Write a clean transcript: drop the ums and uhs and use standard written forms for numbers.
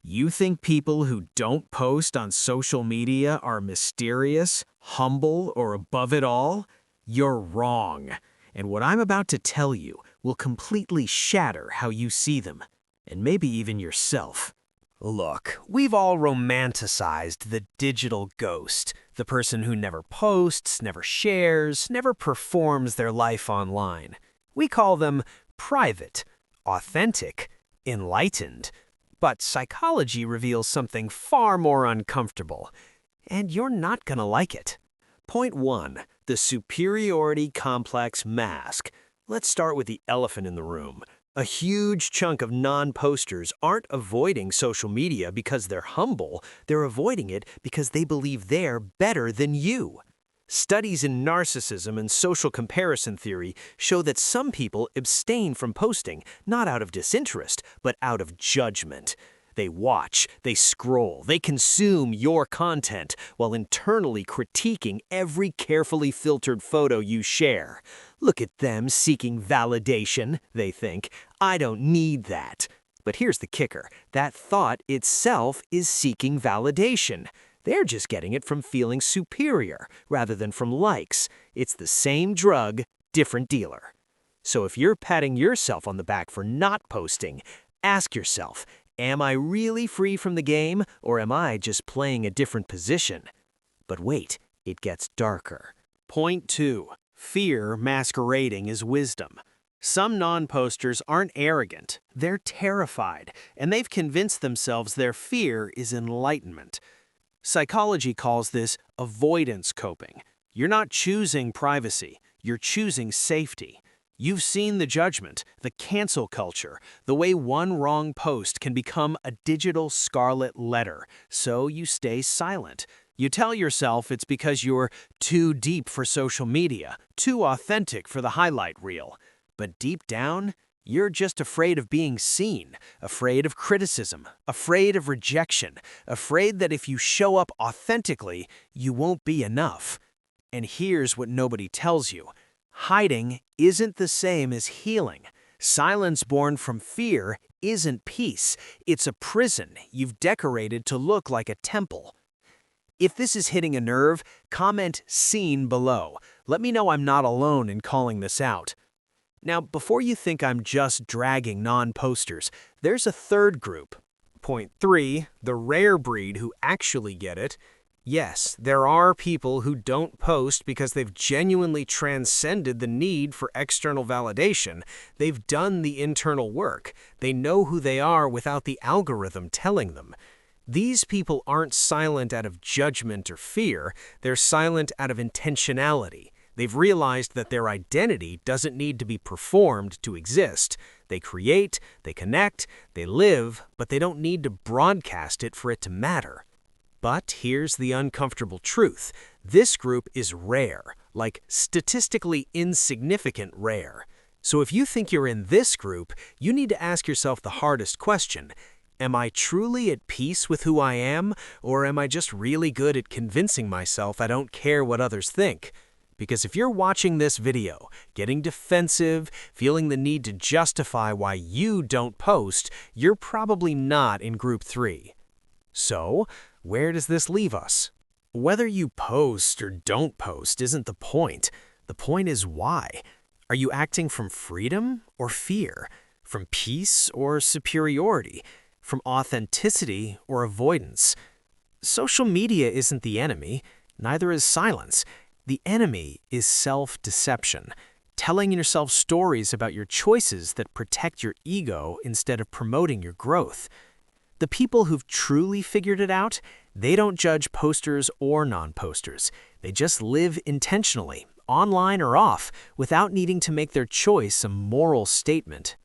You think people who don't post on social media are mysterious, humble, or above it all? You're wrong. And what I'm about to tell you will completely shatter how you see them, and maybe even yourself. Look, we've all romanticized the digital ghost, the person who never posts, never shares, never performs their life online. We call them private, authentic, enlightened. But psychology reveals something far more uncomfortable, and you're not gonna like it. Point 1. The superiority complex mask. Let's start with the elephant in the room. A huge chunk of non-posters aren't avoiding social media because they're humble, they're avoiding it because they believe they're better than you. Studies in narcissism and social comparison theory show that some people abstain from posting, not out of disinterest, but out of judgment. They watch, they scroll, they consume your content while internally critiquing every carefully filtered photo you share. Look at them seeking validation, they think. I don't need that. But here's the kicker. That thought itself is seeking validation. They're just getting it from feeling superior rather than from likes. It's the same drug, different dealer. So if you're patting yourself on the back for not posting, ask yourself, am I really free from the game, or am I just playing a different position? But wait, it gets darker. Point 2. Fear masquerading as wisdom. Some non-posters aren't arrogant, they're terrified, and they've convinced themselves their fear is enlightenment. Psychology calls this avoidance coping. You're not choosing privacy, you're choosing safety. You've seen the judgment, the cancel culture, the way one wrong post can become a digital scarlet letter, so you stay silent. You tell yourself it's because you're too deep for social media, too authentic for the highlight reel. But deep down, you're just afraid of being seen, afraid of criticism, afraid of rejection, afraid that if you show up authentically, you won't be enough. And here's what nobody tells you. Hiding isn't the same as healing. Silence born from fear isn't peace. It's a prison you've decorated to look like a temple. If this is hitting a nerve, comment "seen" below. Let me know I'm not alone in calling this out. Now, before you think I'm just dragging non-posters, there's a third group. Point 3, the rare breed who actually get it. Yes, there are people who don't post because they've genuinely transcended the need for external validation. They've done the internal work. They know who they are without the algorithm telling them. These people aren't silent out of judgment or fear. They're silent out of intentionality. They've realized that their identity doesn't need to be performed to exist. They create, they connect, they live, but they don't need to broadcast it for it to matter. But here's the uncomfortable truth. This group is rare, like statistically insignificant rare. So if you think you're in this group, you need to ask yourself the hardest question. Am I truly at peace with who I am, or am I just really good at convincing myself I don't care what others think? Because if you're watching this video, getting defensive, feeling the need to justify why you don't post, you're probably not in group 3. So, where does this leave us? Whether you post or don't post isn't the point. The point is why. Are you acting from freedom or fear? From peace or superiority? From authenticity or avoidance? Social media isn't the enemy, neither is silence. The enemy is self-deception, telling yourself stories about your choices that protect your ego instead of promoting your growth. The people who've truly figured it out, they don't judge posters or non-posters. They just live intentionally, online or off, without needing to make their choice a moral statement.